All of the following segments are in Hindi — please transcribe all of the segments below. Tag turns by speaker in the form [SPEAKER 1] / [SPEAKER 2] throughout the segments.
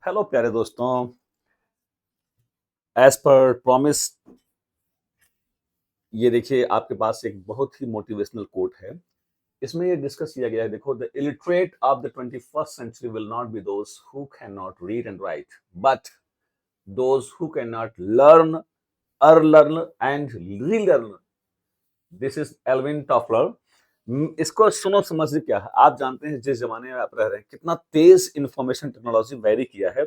[SPEAKER 1] हेलो प्यारे दोस्तों। एज पर प्रॉमिस, ये देखिए आपके पास एक बहुत ही मोटिवेशनल कोट है। इसमें ये डिस्कस किया गया है। देखो, the illiterate of the 21st century will not be those who can not read and write, but those who can not learn, unlearn and relearn. This is Alvin Toffler. इसको सुनो, समझिए क्या है। आप जानते हैं जिस जमाने में आप रह रहे हैं कितना तेज इंफॉर्मेशन टेक्नोलॉजी वेरी किया है,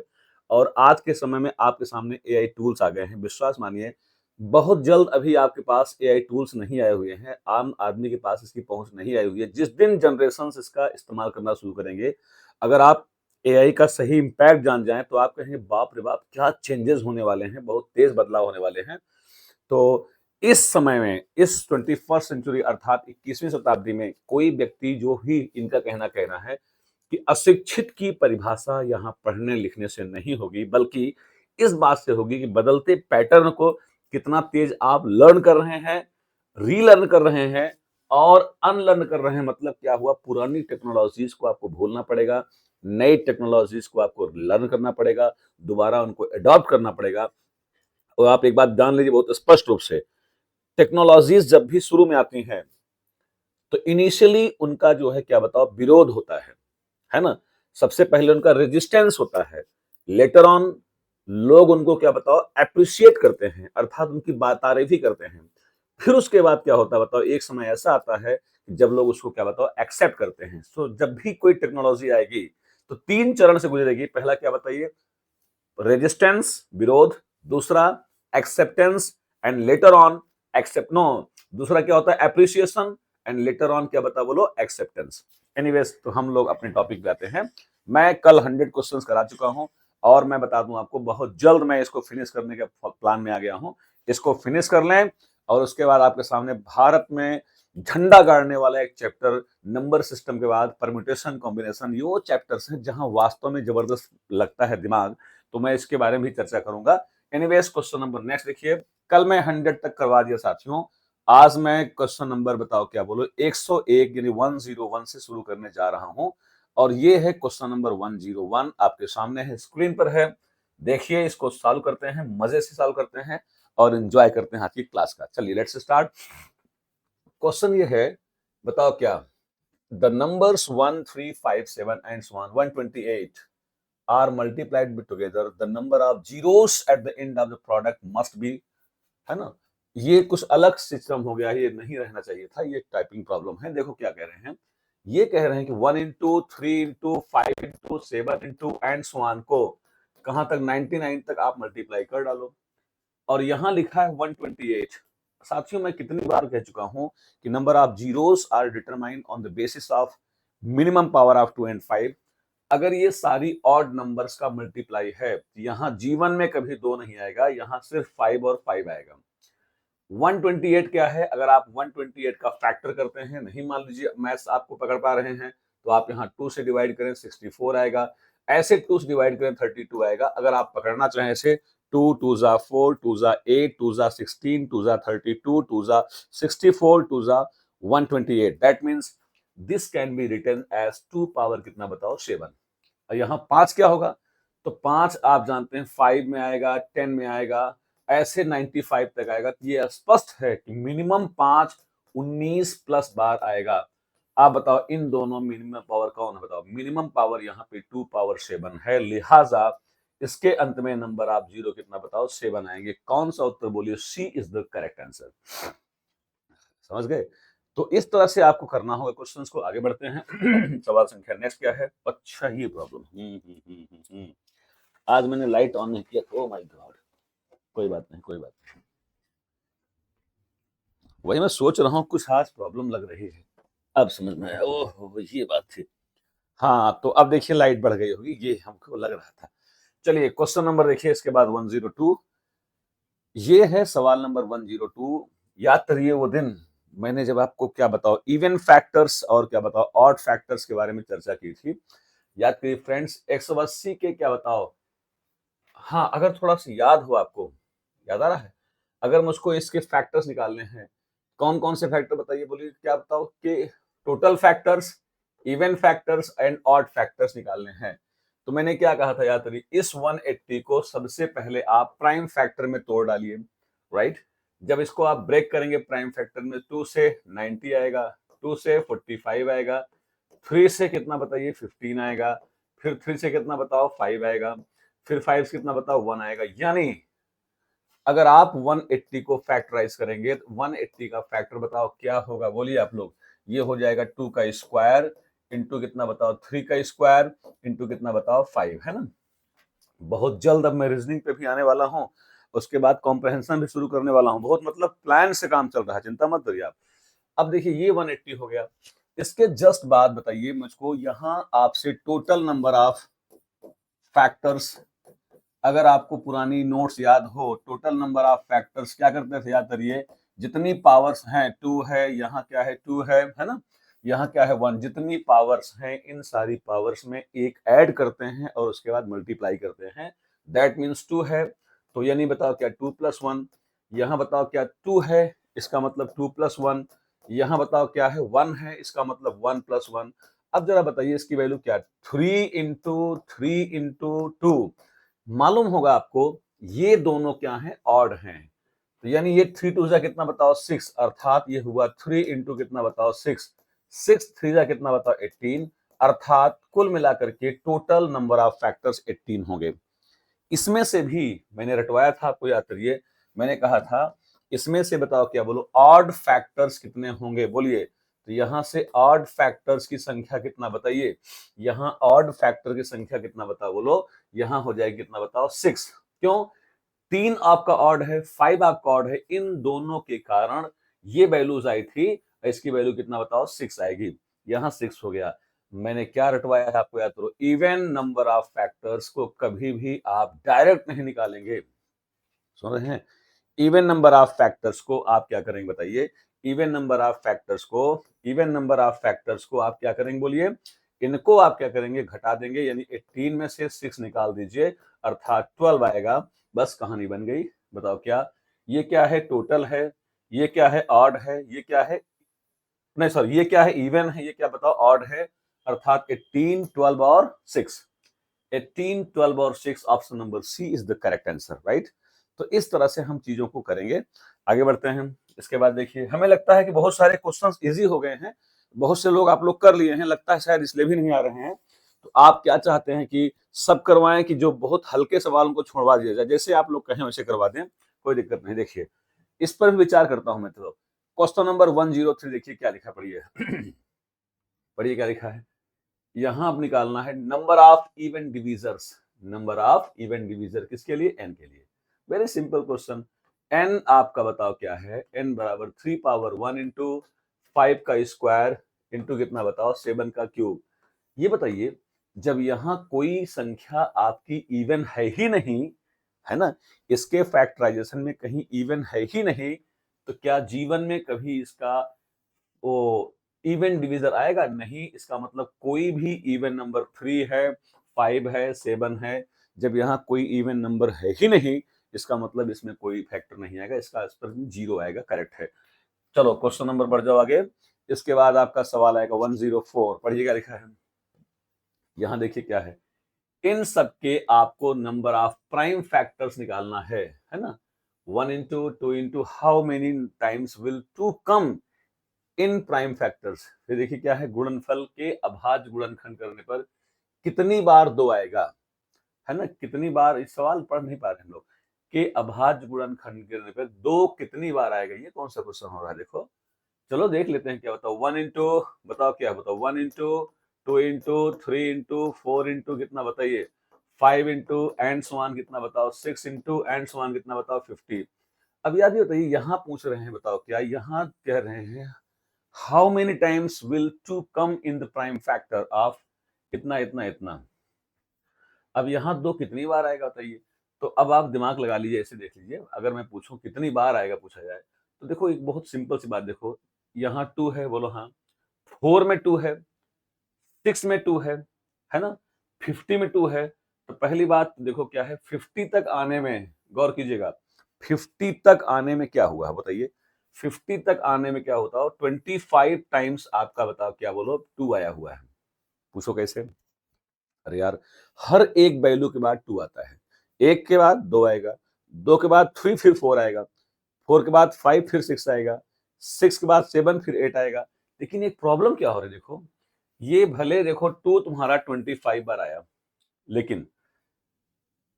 [SPEAKER 1] और आज के समय में आपके सामने एआई टूल्स आ गए हैं। विश्वास मानिए, बहुत जल्द अभी आपके पास एआई टूल्स नहीं आए हुए हैं, आम आदमी के पास इसकी पहुंच नहीं आई हुई है। जिस दिन जनरेशन इसका इस्तेमाल करना शुरू करेंगे, अगर आप एआई का सही इम्पैक्ट जान जाएं तो आप कहेंगे बाप रे बाप, क्या चेंजेस होने वाले हैं, बहुत तेज बदलाव होने वाले हैं। तो इस समय में, इस 21st सेंचुरी अर्थात 21वीं शताब्दी में, कोई व्यक्ति जो ही इनका कहना है कि अशिक्षित की परिभाषा यहाँ पढ़ने लिखने से नहीं होगी, बल्कि इस बात से होगी कि बदलते पैटर्न को कितना तेज आप लर्न कर रहे हैं, रीलर्न कर रहे हैं और अनलर्न कर रहे हैं। मतलब क्या हुआ, पुरानी टेक्नोलॉजीज को आपको भूलना पड़ेगा, नई टेक्नोलॉजीज को आपको लर्न करना पड़ेगा, दोबारा उनको अडॉप्ट करना पड़ेगा। और आप एक बात जान लीजिए बहुत स्पष्ट रूप से, टेक्नोलॉजीज जब भी शुरू में आती हैं तो इनिशियली उनका जो है क्या बताओ विरोध होता है ना। सबसे पहले उनका रेजिस्टेंस होता है, लेटर ऑन लोग उनको क्या बताओ अप्रिशिएट करते हैं, अर्थात उनकी बात तारीफ ही करते हैं। फिर उसके बाद क्या होता है बताओ, एक समय ऐसा आता है जब लोग उसको क्या बताओ एक्सेप्ट करते हैं। सो जब भी कोई टेक्नोलॉजी आएगी तो तीन चरण से गुजरेगी। पहला क्या बताइए, रेजिस्टेंस विरोध, दूसरा acceptance and later on accept no, दूसरा क्या होता है अप्रिसिएशन एंड लेटर ऑन क्या बता बोलो एक्सेप्टेंस। एनीवेज, तो हम लोग अपने टॉपिक पे आते हैं। मैं कल 100 क्वेश्चंस करा चुका हूं और मैं बता दूं आपको बहुत जल्द मैं इसको फिनिश करने के प्लान में आ गया हूं। इसको फिनिश कर लें और उसके बाद आपके सामने भारत में झंडा गाड़ने वाला एक चैप्टर, नंबर सिस्टम के बाद परम्यूटेशन कॉम्बिनेशन, ये वो चैप्टर्स हैं जहां वास्तव में जबरदस्त लगता है दिमाग। तो मैं इसके बारे में भी चर्चा करूंगा। एनीवेज, क्वेश्चन नंबर नेक्स्ट देखिए। कल मैं 100 तक करवा दिया साथियों, आज मैं क्वेश्चन नंबर बताओ क्या बोलो 101 यानी 101 से शुरू करने जा रहा हूं। और ये है क्वेश्चन नंबर 101, आपके सामने है, स्क्रीन पर है। देखिए, इसको सॉल्व करते हैं, मजे से सॉल्व करते हैं और एंजॉय करते हैं आज की क्लास का। चलिए लेट्स स्टार्ट। क्वेश्चन ये है, बताओ क्या, the numbers 1 3 5 7 and so on 128 are multiplied together, the number of zeros at the end of the product must be, है ना। ये कुछ अलग सिस्टम हो गया, ये नहीं रहना चाहिए था, ये टाइपिंग प्रॉब्लम है। देखो क्या कह रहे हैं, ये कह रहे हैं कि 1 into 3 into 5 into 7 into and so on को कहां तक 99 तक आप मल्टीप्लाई कर डालो। और यहां लिखा है 128। साथियों, मैं कितनी बार कह चुका हूं कि number of zeros are determined on the basis of minimum power of 2 and 5। अगर ये सारी ऑड नंबर्स का मल्टीप्लाई है, यहां जीवन में कभी दो नहीं आएगा, यहां सिर्फ 5 और 5 आएगा। 128 क्या है, अगर आप 128 का फैक्टर करते हैं, नहीं मान लीजिए मैथ्स आपको पकड़ पा रहे हैं, तो आप यहाँ 2 से डिवाइड करें 64 आएगा, ऐसे 2 से डिवाइड करें 32 आएगा। अगर आप पकड़ना चाहें ऐसे 2 2 जा 4 2 जा 8 2 जा 16 2 जा 32 2 जा 64 2 जा 128, that means this can be written as 2 power कितना बताओ 7। यहाँ 5 क्या होगा, तो 5 आप जानते हैं 5 में आएगा, 10 में आएगा, ऐसे 95 तक आएगा। तो ये स्पष्ट है कि मिनिमम 5 19 प्लस बार आएगा। आप बताओ इन दोनों मिनिमम पावर कौन है, बताओ। मिनिमम पावर यहाँ पे 2 पावर 7 है, लिहाजा इसके अंत में नंबर आप जीरो कितना बताओ 7 आएंगे। कौन सा उत्तर बोलिए, सी इज द करेक्ट आंसर। समझ गए। तो इस तरह से आपको करना होगा। क्वेश्चंस को आगे बढ़ते हैं। सवाल संख्या नेक्स्ट क्या है, अच्छा ये प्रॉब्लम। आज मैंने लाइट ऑन नहीं किया, ओ माय गॉड। कोई बात नहीं, कोई बात नहीं। वही मैं सोच रहा हूँ, कुछ आज प्रॉब्लम लग रही है। अब समझ में आया, ओह ये बात थी। हाँ, तो अब देखिए लाइट बढ़ गई होगी, ये हमको लग रहा था। चलिए क्वेश्चन नंबर देखिए, इसके बाद 102। ये है सवाल नंबर 102। याद करिए वो दिन मैंने जब आपको क्या बताओ इवन फैक्टर्स और क्या बताओ ऑड फैक्टर्स के बारे में चर्चा की थी। याद करिए फ्रेंड्स, 180 के क्या बताओ, हाँ अगर थोड़ा सा याद हो आपको, याद आ रहा है, अगर मुझको इसके फैक्टर्स निकालने हैं, कौन कौन से फैक्टर बताइए, बोलिए क्या बताओ कि total factors, even factors and odd factors निकालने हैं। तो मैंने क्या कहा था याद करिए, इस 180 को सबसे पहले आप प्राइम फैक्टर में तोड़ डालिए, राइट। जब इसको आप ब्रेक करेंगे प्राइम फैक्टर में, 2 से 90 आएगा, 2 से 45 आएगा, 3 से कितना बताइए 15 आएगा, फिर 3 से कितना बताओ 5 आएगा, फिर 5 से कितना बताओ 1 आएगा। यानी अगर आप 180 को फैक्टराइज करेंगे तो 180 का फैक्टर बताओ क्या होगा, बोलिए आप लोग। ये हो जाएगा 2 का स्क्वायर इंटू कितना बताओ 3 का स्क्वायर इंटू कितना बताओ 5, है ना। बहुत जल्द अब मैं रीजनिंग पे भी आने वाला हूँ, उसके बाद कॉम्प्रहेंशन भी शुरू करने वाला हूँ। बहुत मतलब प्लान से काम चल रहा है, चिंता मत करिए आप। अब देखिए ये 180 हो गया, इसके जस्ट बाद बताइए मुझको, यहाँ आपसे टोटल नंबर ऑफ फैक्टर्स, अगर आपको पुरानी नोट्स याद हो, टोटल नंबर ऑफ फैक्टर्स क्या करते थे याद करिए, जितनी पावर्स हैं 2 है, यहाँ क्या है 2 है ना, यहाँ क्या है 1, जितनी पावर्स हैं इन सारी पावर्स में एक ऐड करते हैं और उसके बाद मल्टीप्लाई करते हैं, दैट मीन्स 2 है। तो यानी बताओ क्या 2 + 1, यहाँ बताओ क्या 2 है, इसका मतलब 2 + 1, यहाँ बताओ क्या है 1 है, इसका मतलब 1 + 1। अब जरा बताइए इसकी वैल्यू क्या, 3 × 3 × 2, मालूम होगा आपको ये दोनों क्या हैं, ऑड हैं। तो यानी ये 3 2 जा कितना बताओ 6, अर्थात ये हुआ 3 इंटू कितना बताओ 6, 6 3 जा कितना बताओ 18, अर्थात कुल मिलाकर के टोटल नंबर ऑफ फैक्टर्स 18 होंगे। इसमें से भी मैंने रटवाया था, आपको याद करिए, मैंने कहा था इसमें से बताओ क्या, बोलो ऑड फैक्टर्स कितने होंगे, बोलिए। तो यहां से ऑड फैक्टर्स की संख्या कितना बताइए, यहां ऑड फैक्टर की संख्या कितना बताओ, बोलो। यहां हो जाएगी कितना बताओ 6। क्यों, 3 आपका ऑड है, 5 आपका ऑड है, इन दोनों के कारण ये वैल्यूज आई थी, इसकी वैल्यू कितना बताओ 6 आएगी, यहां 6 हो गया। मैंने क्या रटवाया है आपको याद करो, इवन नंबर ऑफ फैक्टर्स को कभी भी आप डायरेक्ट नहीं निकालेंगे, सुन रहे हैं। इवन नंबर ऑफ फैक्टर्स को आप क्या करेंगे बताइए, इवन नंबर ऑफ फैक्टर्स को, इवन नंबर ऑफ फैक्टर्स को आप क्या करेंगे बोलिए, इनको आप क्या करेंगे घटा देंगे, यानी 18 में से 6 निकाल दीजिए, अर्थात 12 आएगा। बस कहानी बन गई। बताओ क्या, ये क्या है टोटल है, ये क्या है ऑड है, ये क्या है, नहीं सॉरी, ये क्या है इवन है, ये क्या बताओ ऑड है, अर्थात 18 12 और 6, 18 12 और 6, option number C is the correct answer, right. तो इस तरह से हम चीजों को करेंगे, आगे बढ़ते हैं। इसके बाद देखिए, हमें लगता है कि बहुत सारे क्वेश्चंस इजी हो गए हैं, बहुत से लोग आप लोग कर लिए हैं, लगता है शायद इसलिए भी नहीं आ रहे हैं। तो आप क्या चाहते हैं कि सब करवाएं कि जो बहुत हल्के सवालों को छोड़वा दिया जाए, जैसे आप लोग कहें वैसे करवा दें, कोई दिक्कत नहीं। देखिए इस पर भी विचार करता हूं मैं। तो क्वेश्चन नंबर 103 देखिए क्या लिखा, पढ़िए पढ़िए क्या लिखा है। यहां आप निकालना है number of even divisors, number of even divisor किसके लिए, एन के लिए। Very simple question. एन आपका बताओ क्या है, एन बराबर 3 पावर 1 इंटू 5 का स्क्वायर इंटू कितना बताओ 7 का क्यूब। ये बताइए जब यहां कोई संख्या आपकी इवन है ही नहीं, है ना, इसके फैक्टराइजेशन में कहीं इवन है ही नहीं, तो क्या जीवन में कभी इसका वो इवन डिवीजर आएगा, नहीं। इसका मतलब कोई भी इवन नंबर 3 है, 5 है, 7 है, जब यहाँ कोई इवन नंबर है ही नहीं, इसका मतलब इसमें कोई फैक्टर नहीं आएगा, इसका आंसर पर 0 आएगा, करेक्ट है। चलो क्वेश्चन नंबर बढ़ जाओ आगे। इसके बाद आपका सवाल आएगा 104, पढ़िएगा लिखा है। यहाँ देखिए क्या है, इन सबके आपको नंबर ऑफ प्राइम फैक्टर्स निकालना है ना। 1 into 2 into how many times will 2 come in prime factors. फिर देखिए क्या है, गुणनफल के अभाज्य गुणनखंड करने पर कितनी बार 2 आएगा, है ना। कितनी बार, इस सवाल पढ़ नहीं पा रहे हम लोग, के अभाज्य गुणनखंड करने पर 2 कितनी बार आएगा, ये कौन सा क्वेश्चन हो रहा है देखो। चलो देख लेते हैं क्या बताओ। 1 इंटू बताओ क्या बताओ 1 इंटू 2 इंटू 3 इंटू 4 इंटू कितना बताइए 5 इंटू एंड समान कितना बताओ 6 इंटू एंड समान कितना बताओ 50। अब याद ही बताइए, यहाँ पूछ रहे हैं बताओ क्या, यहाँ कह रहे हैं how many times will 2 come in the prime factor of इतना इतना इतना। अब यहाँ 2 कितनी बार आएगा बताइए। तो अब आप दिमाग लगा लीजिए, ऐसे देख लीजिए, अगर मैं पूछूं कितनी बार आएगा पूछा जाए, तो देखो एक बहुत सिंपल सी बात देखो, यहाँ 2 है, बोलो हाँ, 4 में 2 है, 6 में 2 है ना, 50 में 2 है। तो पहली बात देखो क्या है, 50 तक आने में गौर कीजिएगा, 50 तक आने में क्या हुआ बताइए, 50 तक आने में क्या होता हो, 25 टाइम्स आपका बताओ क्या, बोलो 2 आया हुआ है। पूछो कैसे। अरे यार, हर एक वैल्यू के बाद 2 आता है। 1 के बाद 2 आएगा, 2 के बाद 3 फिर 4 आएगा, 4 के बाद 5 फिर 6 आएगा, 6 के बाद 7 फिर 8 आएगा। लेकिन एक प्रॉब्लम क्या हो रही है देखो, ये भले देखो 2 तुम्हारा 25 बार आया, लेकिन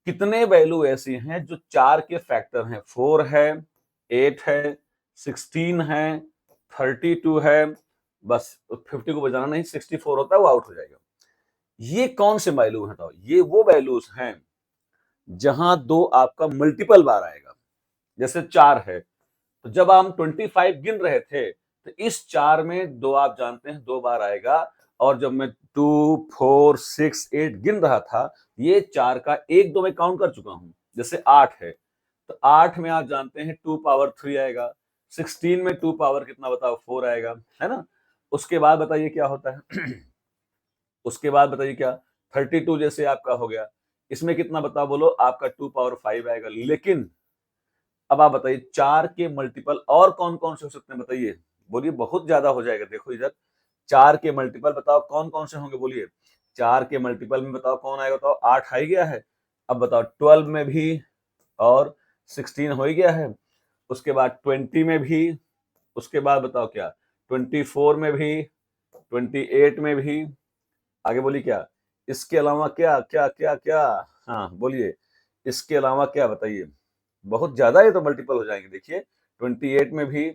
[SPEAKER 1] कितने वैल्यू ऐसी हैं जो 4 के फैक्टर हैं? 4 है, 8 है, 16 है, 32 है, बस 50 को बजाना नहीं, 64 होता है, वो आउट हो जाएगा। ये कौन से वैल्यू हैं बताओ? ये वो वैल्यूज हैं जहां 2 आपका मल्टीपल बार आएगा। जैसे 4 है, तो जब हम 25 गिन रहे थे, तो इस 4 में 2 आप जानते हैं 2 बार आएगा, और जब मैं 2, 4, 6, 8 गिन रहा था, ये 4 का 1, 2 में काउंट कर चुका हूं। जैसे 8 है, तो 8 में आप जानते हैं 2 पावर 3 आएगा, 16 में 2 पावर कितना बताओ 4 आएगा, है ना? उसके बाद बताइए क्या होता है? उसके बाद बताइए क्या, 32 जैसे आपका हो गया, इसमें कितना बताओ बोलो, आपका 2 पावर 5 आएगा। लेकिन अब आप बताइए 4 के मल्टीपल और कौन-कौन से हो सकते हैं बताइए? बोलिए, बहुत ज्यादा हो जाएगा। देखो इधर 4 के मल्टीपल बताओ कौन-कौन से होंगे बोलिए? 4 के मल्टीपल में बताओ कौन आएगा, बताओ? 8 आ ही गया है। अब बताओ 12 में भी, और 16 हो ही गया है। उसके बाद 20 में भी, उसके बाद बताओ क्या, 24 में भी, 28 में भी, आगे बोलिए क्या? इसके अलावा क्या क्या क्या क्या? हाँ बोलिए, इसके अलावा क्या बताइए? बहुत ज्यादा है, तो मल्टीपल हो जाएंगे। देखिए 28 में भी,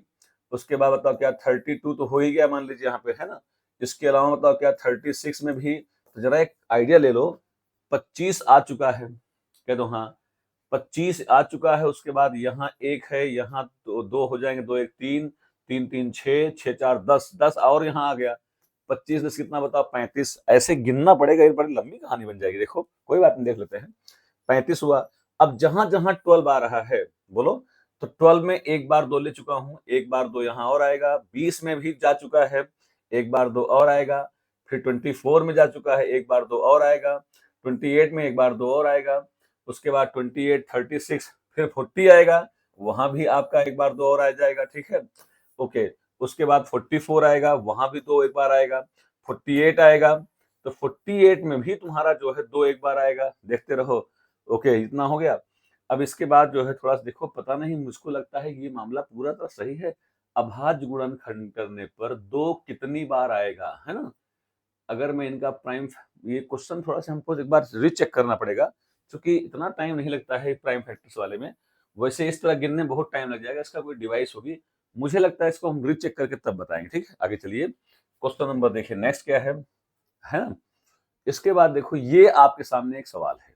[SPEAKER 1] उसके बाद बताओ क्या, 32 तो हो ही गया मान लीजिए यहाँ पे, है ना? इसके अलावा बताओ क्या, 36 में भी। तो जरा एक आइडिया ले लो, 25 आ चुका है, कह दो हाँ, 25 आ चुका है। उसके बाद यहाँ एक है, यहाँ दो हो जाएंगे, 2 1 3, 3 3 6, 6 4 10, 10 और यहाँ आ गया। 25 10 कितना बताओ, 35। ऐसे गिनना पड़ेगा, ये बड़ी लंबी कहानी बन जाएगी। देखो कोई बात नहीं, देख लेते हैं। 35 हुआ। अब जहां जहां 12 आ रहा है बोलो, तो 12 में एक बार 2 ले चुका हूं, एक बार 2 यहाँ और आएगा। 20 में भी जा चुका है, एक बार 2 और आएगा। फिर 24 में जा चुका है, एक बार 2 और आएगा। 28 में एक बार 2 और आएगा। उसके बाद 28, 36, फिर 40 आएगा, वहां भी आपका एक बार 2 और आ जाएगा। ठीक है, ओके। उसके बाद 44 आएगा, वहां भी 2 एक बार आएगा। 48 आएगा, तो 48 में भी तुम्हारा जो है 2 एक बार आएगा। देखते रहो, ओके। इतना हो गया। अब इसके बाद जो है थोड़ा सा देखो, पता नहीं, मुझको लगता है ये मामला पूरा तो सही है। अभाज्य गुणनखंड करने पर 2 कितनी बार आएगा, है ना? अगर मैं इनका प्राइम, ये क्वेश्चन थोड़ा सा हमको एक बार रीचेक करना पड़ेगा, क्योंकि इतना टाइम नहीं लगता है प्राइम फैक्टर्स वाले में। वैसे इस तरह गिनने में बहुत टाइम लग जाएगा, इसका कोई डिवाइस होगी। मुझे लगता है इसको हम रीचेक करके तब बताएंगे। ठीक है, आगे चलिए। क्वेश्चन नंबर देखिए नेक्स्ट क्या है ना? इसके बाद देखो, ये आपके सामने एक सवाल है,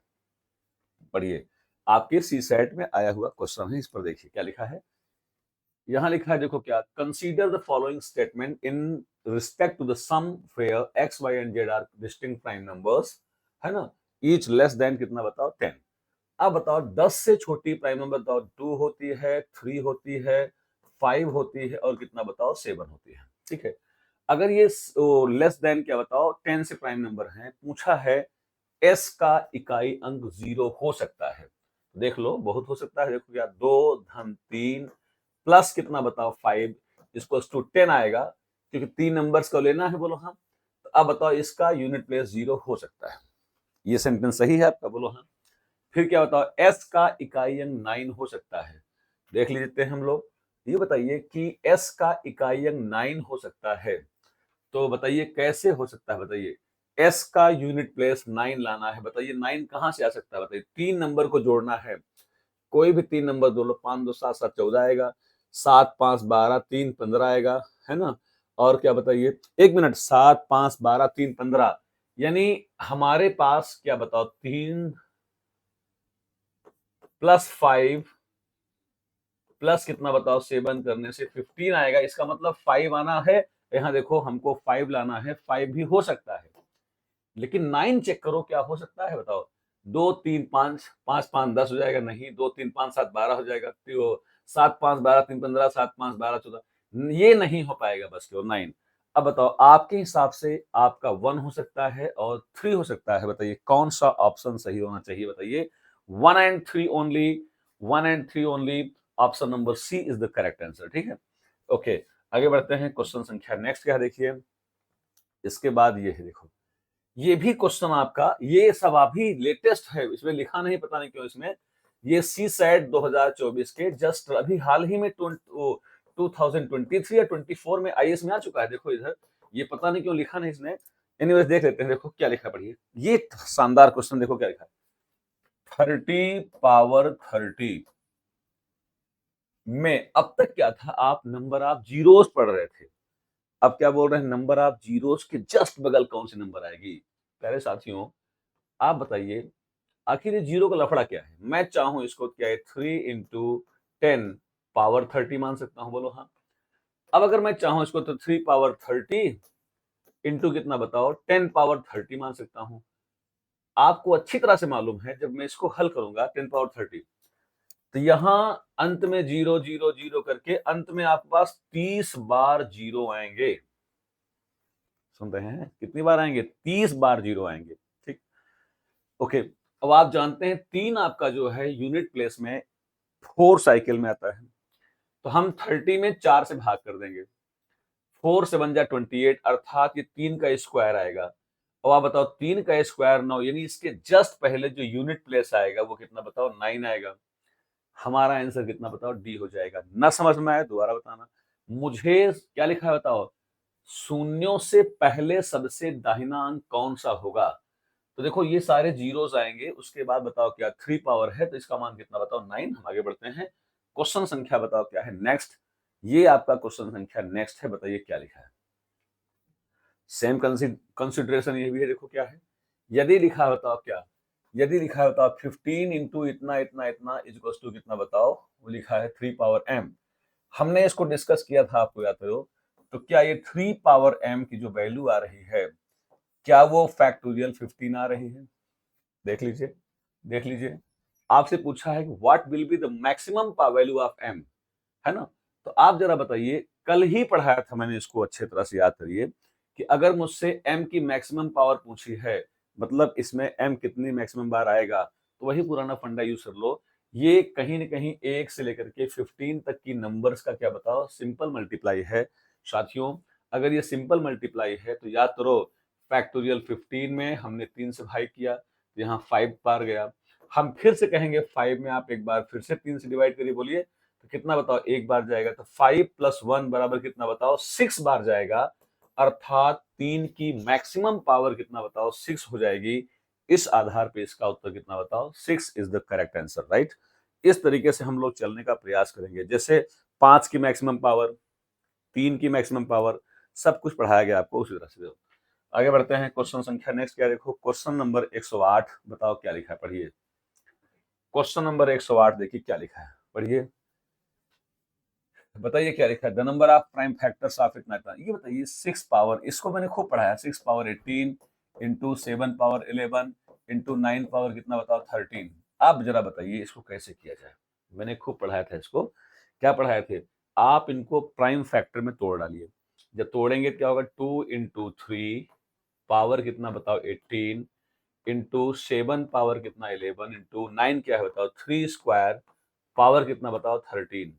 [SPEAKER 1] पढ़िए। आपके सी सेट में आया हुआ क्वेश्चन है, इस पर देखिए क्या लिखा है। यहां लिखा है, देखो क्या, consider the following statement in respect to the sum where X Y and Z are distinct prime numbers, है ना? ईच लेस देन कितना बताओ, 10। अब बताओ 10 से छोटी प्राइम नंबर बताओ, 2 होती है, 3 होती है, 5 होती है, और कितना बताओ, 7 होती है। ठीक है, अगर ये लेस देन क्या बताओ 10 से प्राइम नंबर है, पूछा है एस का इकाई अंक 0 हो सकता है। देख लो, बहुत हो सकता है। देखो क्या, 2 धन 3 प्लस कितना बताओ 5, इसको टू 10 आएगा, क्योंकि 3 नंबर्स को लेना है, बोलो हाँ। तो अब बताओ इसका यूनिट प्लेस 0 हो सकता है। ये सेंटेंस सही है आपका, बोलो हाँ। फिर क्या बताओ, एस का इकाई अंक 9 हो सकता है। देख लीजिए हम लोग, ये बताइए कि एस का इकाई अंक 9 हो सकता है, तो बताइए कैसे हो सकता है? बताइए, एस का यूनिट प्लेस 9 लाना है, बताइए 9 कहां से आ सकता है? बताइए, 3 नंबर को जोड़ना है, कोई भी 3 नंबर जोड़ लो, 5 2 7 7 14 आएगा, 7 5 12 3 15 आएगा, है ना? और क्या बताइए, एक मिनट, 7 5 12 3 15, यानी हमारे पास क्या बताओ, 3 प्लस 5 प्लस कितना बताओ 7 करने से 15 आएगा। इसका मतलब 5 आना है, यहाँ देखो हमको 5 लाना है, 5 भी हो सकता है। लेकिन 9 चेक करो, क्या हो सकता है बताओ? 2 3 5, 5 5 10 हो जाएगा, नहीं। 2 3 5 7 12 हो जाएगा, 7 5 12 3 15, 7 5 12 14, ये नहीं हो पाएगा, बस केवल 9। अब बताओ आपके हिसाब से आपका 1 हो सकता है और 3 हो सकता है, बताइए कौन सा ऑप्शन सही होना चाहिए? बताइए, 1 and 3 only, 1 and 3 only, option number C is the correct answer. ठीक है, ओके। आगे बढ़ते हैं, क्वेश्चन संख्या नेक्स्ट क्या है देखिए। इसके बाद ये है, देखो, ये भी क्वेश्चन आपका, ये सब अभी लेटेस्ट है, इसमें लिखा नहीं, पता नहीं क्यों इसमें। ये सी सेट 2024 के जस्ट अभी हाल ही में 2023 या 24 में आईएएस में आ चुका है। देखो इधर, ये पता नहीं क्यों लिखा नहीं इसने। एनीवेज देख लेते हैं, देखो क्या लिखा, पढ़िए ये शानदार क्वेश्चन, देखो क्या लिखा है। 30 में अब तक क्या था, आप नंबर ऑफ जीरोस पढ़ रहे थे, अब क्या बोल रहे हैं, नंबर ऑफ जीरोस के जस्ट बगल कौन सी नंबर आएगी। प्यारे साथियों, आप बताइए आखिर ये जीरो का लफड़ा क्या है। मैं चाहूं इसको क्या है, 3 × 10⁻30 मान सकता हूं, बोलो हाँ। अब अगर मैं चाहूं इसको तो 3 × 30 इंटू कितना बताओ, 10 × 30 मान सकता हूं। आपको अच्छी तरह से मालूम है, जब मैं इसको हल करूंगा 10 × 30, तो यहां अंत में 0 0 0 करके अंत में आपके पास 30 बार जीरो आएंगे। सुन रहे हैं, कितनी बार आएंगे, 30 बार जीरो आएंगे। ठीक, ओके। अब आप जानते हैं 3 आपका जो है यूनिट प्लेस में 4 साइकिल में आता है, तो हम 30 में 4 से भाग कर देंगे, 4 से बन जाए 28, अर्थात ये 3 का स्क्वायर आएगा। अब आप बताओ 3 का स्क्वायर 9, यानी इसके जस्ट पहले जो यूनिट प्लेस आएगा वो कितना बताओ, 9 आएगा। हमारा आंसर कितना बताओ, डी हो जाएगा। ना समझ में आया दोबारा बताना। मुझे क्या लिखा है बताओ, शून्यों से पहले सबसे दाहिना अंक कौन सा होगा। तो देखो ये सारे जीरोस आएंगे, उसके बाद बताओ क्या 3 पावर है, तो इसका मान कितना बताओ, 9। हम आगे बढ़ते हैं, क्वेश्चन संख्या बताओ क्या है नेक्स्ट। ये आपका क्वेश्चन संख्या नेक्स्ट है, बताइए क्या लिखा है। सेम कंसिडरेशन ये भी है, देखो क्या है। यदि लिखा बताओ क्या, यदि लिखा बताओ 15 इंटू इतना इतना इतना इज टू कितना बताओ, वो लिखा है 3 पावर m। हमने इसको डिस्कस किया था, आपको याद करो। तो क्या ये 3 पावर m की जो वैल्यू आ रही है, क्या वो फैक्टोरियल 15 आ रही है। देख लीजिए, देख लीजिए, आपसे पूछा है कि what will be the maximum value of m, है ना। तो आप जरा बताइए, कल ही पढ़ाया था मैंने इसको, अच्छे तरह से याद करिए कि अगर मुझसे m की मैक्सिमम पावर पूछी है, मतलब इसमें m कितनी मैक्सिमम बार आएगा, तो वही पुराना फंडा यूज कर लो। ये कहीं न कहीं 1 से लेकर के 15 तक की नंबर्स का क्या बताओ, सिंपल मल्टीप्लाई है। साथियों, अगर ये सिंपल मल्टीप्लाई है तो याद करो, फैक्टोरियल 15 में हमने 3 से भाग किया, तो यहाँ 5 बार गया। हम फिर से कहेंगे 5 में आप एक बार फिर से 3 से डिवाइड करिए, बोलिए तो कितना बताओ, एक बार जाएगा। तो 5 + 1 बराबर कितना बताओ, 6 बार जाएगा, अर्थात 3 की मैक्सिमम पावर कितना बताओ, 6 हो जाएगी। इस आधार पे इसका उत्तर कितना बताओ, 6 is the correct answer, right. इस तरीके से हम लोग चलने का प्रयास करेंगे, जैसे 5 की मैक्सिमम पावर, 3 की मैक्सिमम पावर, सब कुछ पढ़ाया गया आपको उसी तरह से। आगे बढ़ते हैं, क्वेश्चन संख्या नेक्स्ट क्या, देखो क्वेश्चन नंबर 108, बताओ क्या लिखा है, पढ़िए। क्वेश्चन नंबर 108 देखिए क्या लिखा है, पढ़िए, बताइए क्या लिखा है। The number of prime factors of इतना इतना, ये बताइए 6 पावर, इसको मैंने खूब पढ़ाया, 6 power 18 into 7 power 11 into 9 power कितना बताओ 13। आप जरा बताइए इसको कैसे किया जाए। मैंने खूब पढ़ाया था इसको, क्या पढ़ाए थे, आप इनको प्राइम फैक्टर में तोड़ डालिए। जब तोड़ेंगे क्या होगा, 2 इंटू 3 पावर कितना बताओ 18 इंटू 7 पावर कितना 11 इंटू 9 क्या है बताओ 3 स्क्वायर पावर कितना बताओ 13।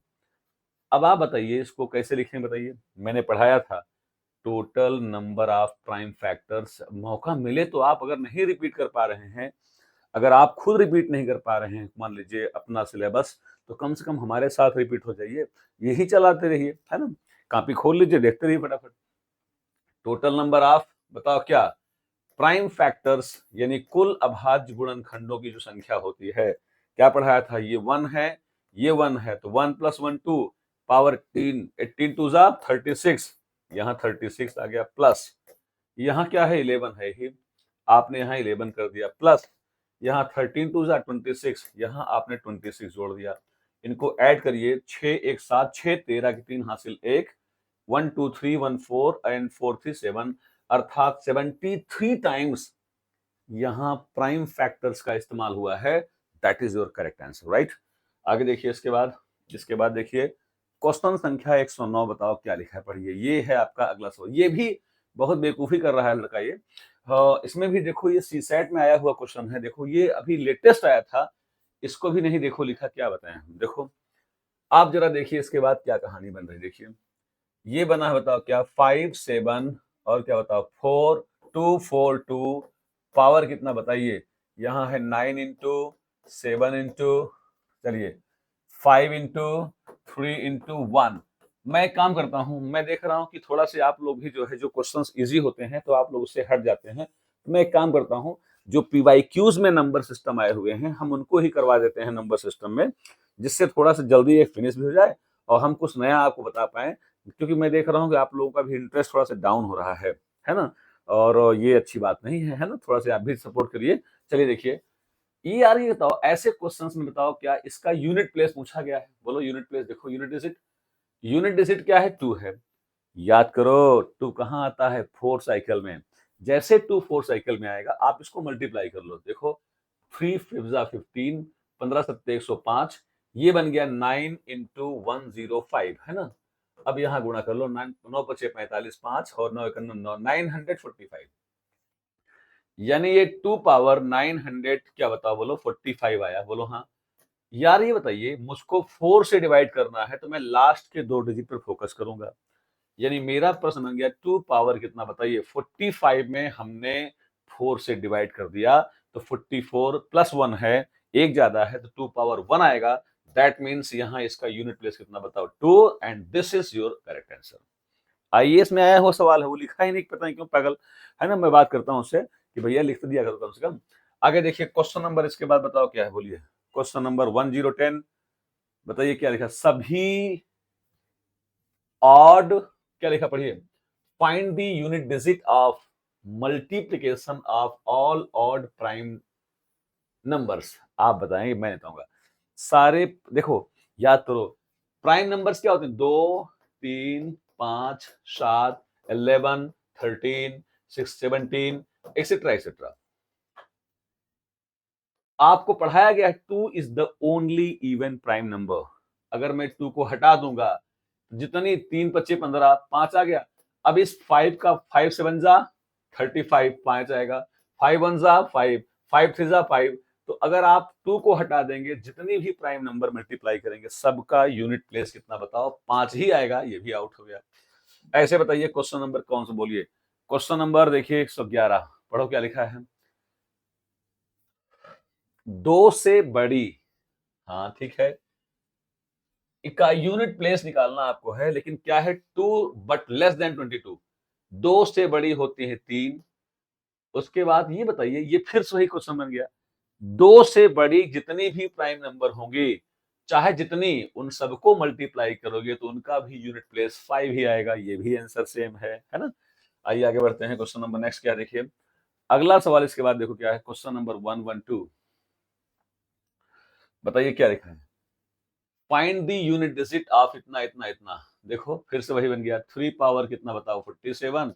[SPEAKER 1] अब आप बताइए इसको कैसे लिखें, बताइए। मैंने पढ़ाया था total number of prime factors. मौका मिले तो आप अगर नहीं रिपीट कर पा रहे हैं, अगर आप खुद रिपीट नहीं कर पा रहे हैं, मान लीजिए अपना सिलेबस, तो कम से कम हमारे साथ रिपीट हो जाइए, यही चलाते रहिए, है ना। कॉपी खोल लीजिए, देखते रहिए फटाफट। टोटल नंबर ऑफ बताओ क्या, प्राइम फैक्टर्स यानी कुल अभाज्य गुणनखंडों की जो संख्या होती है, क्या पढ़ाया था, ये 1 है, ये 1 है, तो 1 + 1 2 पावर 18, 18 2 जा 36, यहाँ 36 आ गया, प्लस यहाँ क्या है 11 है ही, आपने यहाँ 11 कर दिया, प्लस यहाँ 13 2 जा 26, यहाँ आपने 26 जोड़ दिया। इनको ऐड करिए, 6 1 7 6 13 की 3 हासिल 1, 1 2 3 1 4 एंड 4 3 7, अर्थात 73 टाइम्स यहां प्राइम फैक्टर्स का इस्तेमाल हुआ है। That is your correct answer, right. आगे देखिए, इसके बाद देखिए क्वेश्चन संख्या 109, बताओ क्या लिखा है, पढ़िए। ये है आपका अगला सवाल, ये भी बहुत बेवकूफी कर रहा है लड़का ये। इसमें भी देखो ये सी सेट में आया हुआ क्वेश्चन है, देखो ये अभी लेटेस्ट आया था, इसको भी नहीं देखो लिखा, क्या बताएं हम। देखो आप जरा देखिए इसके बाद क्या कहानी बन रही, देखिए ये बना है बताओ क्या, 5 7 और क्या बताओ 4 242 पावर कितना बताइए, यहाँ है 9 इंटू 7 इंटू, चलिए 5 इंटू 3 इंटू 1। मैं एक काम करता हूं, मैं देख रहा हूं कि थोड़ा से आप लोग भी जो है जो क्वेश्चंस इजी होते हैं तो आप लोग उससे हट जाते हैं, तो मैं एक काम करता हूं, जो पीवाईक्यूज में नंबर सिस्टम आए हुए हैं हम उनको ही करवा देते हैं नंबर सिस्टम में, जिससे थोड़ा सा जल्दी एक फिनिश भी हो जाए और हम कुछ नया आपको बता पाए, क्योंकि मैं देख रहा हूँ कि आप लोगों का भी इंटरेस्ट थोड़ा सा डाउन हो रहा है ना, और ये अच्छी बात नहीं है ना, थोड़ा सा आप भी सपोर्ट करिए। चलिए देखिए, यार ये बताओ, ऐसे क्वेश्चंस में बताओ क्या इसका यूनिट प्लेस पूछा गया है, बोलो यूनिट प्लेस, देखो यूनिट डिजिट क्या है, 2 है। याद करो 2 कहाँ आता है, 4 साइकिल में। जैसे 2 4 साइकिल में आएगा आप इसको मल्टीप्लाई कर लो, देखो 3 5 15, 15 7 105, ये बन गया 9 इंटू 105, है ना। अब यहाँ गुणा कर लो, 9 5 45, 5 और 9 1 9, 945, यानी ये 2 पावर 900 क्या बताओ, बोलो 45 आया, बोलो हाँ। यार ये बताइए, मुझको 4 से डिवाइड करना है तो मैं लास्ट के 2 डिजिट पर फोकस करूंगा, यानी मेरा प्रश्न बन गया 2 पावर कितना बताइए, 45 में हमने 4 से डिवाइड कर दिया तो 44 प्लस 1 है, एक ज्यादा है तो 2 पावर 1 आएगा। दैट मीन्स यहाँ इसका यूनिट प्लेस कितना बताओ, 2, and this is your correct answer. IAS में आया हुआ सवाल है, वो लिखा ही नहीं, पता नहीं क्यों पागल, है ना। मैं बात करता हूं उससे कि भैया लिख तो दिया करो कम से कम। आगे देखिए क्वेश्चन नंबर, इसके बाद बताओ क्या है, बोलिए। क्वेश्चन नंबर 1010, बताइए क्या लिखा, सभी ऑड, क्या लिखा पढ़िए, find the unit digit of multiplication of all odd prime numbers. आप बताएंगे, मैं बताऊंगा सारे, देखो याद करो, प्राइम नंबर्स क्या होते हैं, 2 3 5 7 11 13 6 17 एक्सेट्रा एक्सेट्रा। आपको पढ़ाया गया है 2 is the only even prime number. अगर मैं 2 को हटा दूंगा, जितनी 3 25 15, 5 आ गया। अब इस 5 का 5 7 जा 35, 5 आएगा, 5 1 जा 5, 5 3 जा 5। तो अगर आप 2 को हटा देंगे, जितनी भी प्राइम नंबर मल्टीप्लाई करेंगे सबका यूनिट प्लेस कितना बताओ, 5 ही आएगा, ये भी आउट हो गया। ऐसे बताइए क्वेश्चन नंबर कौन सा, बोलिए। क्वेश्चन नंबर देखिए 111, पढ़ो क्या लिखा है, 2 से बड़ी, हाँ ठीक है, का यूनिट प्लेस निकालना आपको है, लेकिन क्या है, 2 बट लेस देन 22, 2 से बड़ी होती है 3। उसके बाद ये बताइए, ये फिर से वही क्वेश्चन बन गया, 2 से बड़ी जितनी भी प्राइम नंबर होंगी, चाहे जितनी, उन सबको मल्टीप्लाई करोगे तो उनका भी यूनिट प्लेस 5 ही आएगा, ये भी आंसर सेम है ना। आइए आगे बढ़ते हैं, क्वेश्चन नंबर नेक्स्ट क्या देखिए, अगला सवाल इसके बाद देखो क्या है, क्वेश्चन नंबर 112, बताइए क्या लिखा है, find the unit digit of इतना इतना इतना। देखो फिर से वही बन गया, 3 पावर कितना बताओ 47,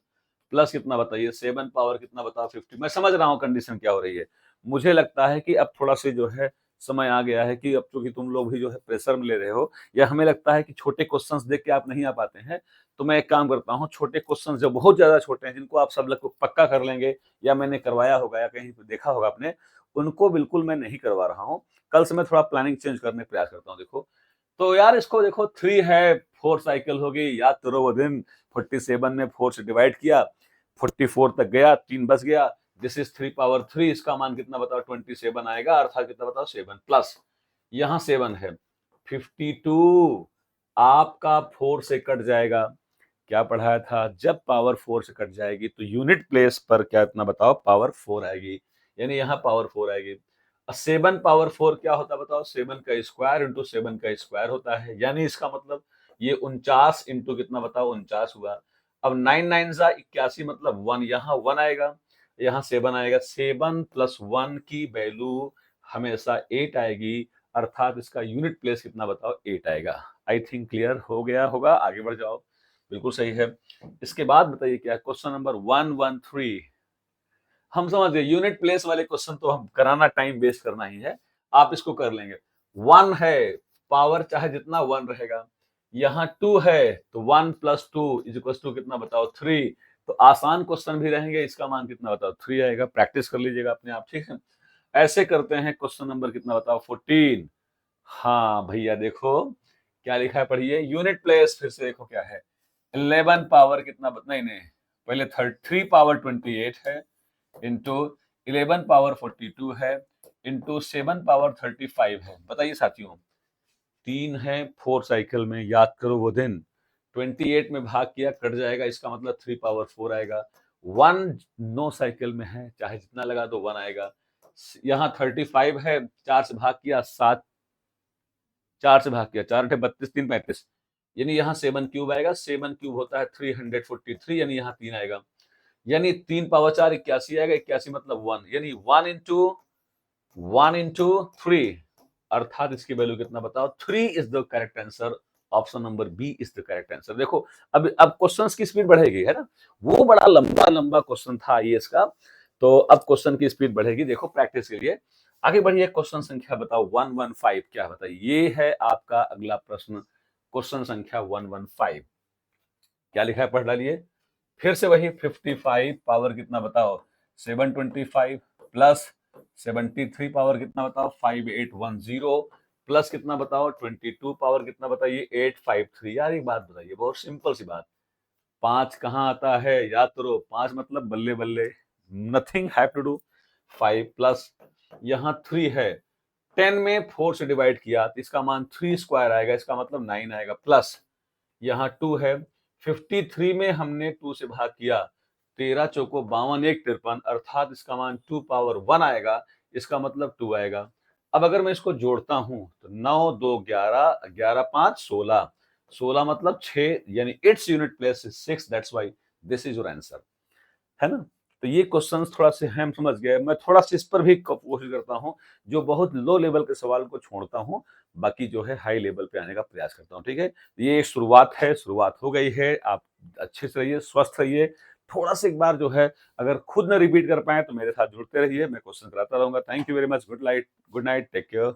[SPEAKER 1] प्लस कितना बताइए 7 पावर कितना बताओ 50। मैं समझ रहा हूँ कंडीशन क्या हो रही है, मुझे लगता है कि अब थोड़ा सा जो है समय आ गया है कि अब चूंकि तुम लोग भी जो है प्रेशर में ले रहे हो, या हमें लगता है कि छोटे क्वेश्चंस देख के आप नहीं आ पाते हैं, तो मैं एक काम करता हूँ, छोटे क्वेश्चंस जो बहुत ज्यादा छोटे हैं, जिनको आप सब लोग पक्का कर लेंगे, या मैंने करवाया होगा या कहीं देखा होगा आपने, उनको बिल्कुल मैं नहीं करवा रहा हूँ। कल से मैं थोड़ा प्लानिंग चेंज करने का प्रयास करता हूँ। देखो तो यार इसको देखो, 3 है, 4 साइकिल होगी, याद करो वो दिन 47 में 4 से डिवाइड किया, 44 तक गया, 3 बच गया, दिस इज 3 पावर 3, इसका मान कितना बताओ 27 आएगा, अर्थात कितना बताओ 7 प्लस, यहाँ 7 है 52, आपका 4 से कट जाएगा। क्या पढ़ाया था, जब पावर 4 से कट जाएगी तो यूनिट प्लेस पर क्या इतना बताओ, पावर 4 आएगी, यानी यहाँ पावर 4 आएगी। 7 पावर 4 क्या होता है बताओ, 7 का स्क्वायर इंटू 7 का स्क्वायर होता है, यानी इसका मतलब ये 49 इंटू कितना बताओ 49 हुआ। अब 9 9 जा 81, मतलब 1, यहाँ 1 आएगा, यहाँ 7 आएगा, 7 प्लस 1 की वैल्यू हमेशा 8 आएगी, अर्थात इसका यूनिट प्लेस कितना बताओ 8 आएगा। आई थिंक क्लियर हो गया होगा, आगे बढ़ जाओ, बिल्कुल सही है। इसके बाद बताइए क्या, क्वेश्चन नंबर 113, हम समझ गए यूनिट प्लेस वाले क्वेश्चन तो हम कराना टाइम वेस्ट करना ही है, आप इसको कर लेंगे। 1 है, पावर चाहे जितना 1 रहेगा, यहाँ 2 है तो 1 प्लस 2 इज इक्वल टू कितना बताओ 3, तो आसान क्वेश्चन भी रहेंगे, इसका मान कितना बताओ 3 आएगा, प्रैक्टिस कर लीजिएगा अपने आप, ठीक है। ऐसे करते हैं, क्वेश्चन नंबर कितना बताओ 14, हाँ भैया देखो क्या लिखा है पढ़िए, यूनिट प्लेस फिर से देखो क्या है, 11 पावर कितना नहीं नहीं पहले 3 पावर 28 है इंटू 11 पावर 42 है इंटू 7 पावर 35 है। बताइए साथियों, 3 है 4 साइकिल में, याद करो वो दिन 28 में भाग किया कट जाएगा, इसका मतलब 3 पावर 4 आएगा। 1 9 साइकिल में है, चाहे जितना लगा दो 1 आएगा। यहाँ 35 है, 4 से भाग किया 7, 4 से भाग किया 4 8 32 3 35, यानी यहाँ 7 क्यूब आएगा। 7 क्यूब होता है 343, यानी यहाँ 3 आएगा, यानी 3 पावर 4 81 आएगा। 81 मतलब 1, यानी 1 इंटू 3, अर्थात इसकी वैल्यू कितना बताओ? 3 is the correct answer. Option number B is the correct answer. देखो अब क्वेश्चंस की स्पीड बढ़ेगी, है ना, वो बड़ा लंबा लंबा क्वेश्चन था ये इसका, तो अब क्वेश्चन की स्पीड बढ़ेगी। देखो प्रैक्टिस के लिए आगे बढ़िए। क्वेश्चन संख्या बताओ 115 क्या बताइए? ये है आपका अगला प्रश्न, क्वेश्चन संख्या 115 क्या लिखा है पढ़ डालिए। फिर से वही 55 पावर कितना बताओ? 725 प्लस 73 पावर कितना बताओ? 5810 प्लस कितना बताओ? 22 पावर कितना बताइए? 853। यार एक बात बताइए, बहुत सिंपल सी बात, 5 कहाँ आता है? याद करो, 5 मतलब बल्ले बल्ले, nothing have to do. 5 plus यहाँ 3 है, 10 में 4 से डिवाइड किया तो इसका मान 3 स्क्वायर आएगा, इसका मतलब 9 आएगा। प्लस यहाँ 2 है, 53 में हमने 2 से भाग किया, 13 चौको 52 1 53, अर्थात इसका मान 2 पावर 1 आएगा, इसका मतलब 2 आएगा। अब अगर मैं इसको जोड़ता हूं तो 9 2 11, 11 5 16, 16 मतलब 6, यानी its unit place is 6, that's why this is your answer, है ना। तो ये क्वेश्चंस थोड़ा से हम समझ गए। मैं थोड़ा सा इस पर भी कोशिश करता हूँ, जो बहुत लो लेवल के सवाल को छोड़ता हूँ, बाकी जो है हाई लेवल पे आने का प्रयास करता हूँ। ठीक है, ये एक शुरुआत है, शुरुआत हो गई है। आप अच्छे से रहिए, स्वस्थ रहिए। थोड़ा सा एक बार जो है अगर खुद न रिपीट कर पाए तो मेरे साथ जुड़ते रहिए, मैं क्वेश्चन कराता रहूंगा। Thank you very much. Good night, take care.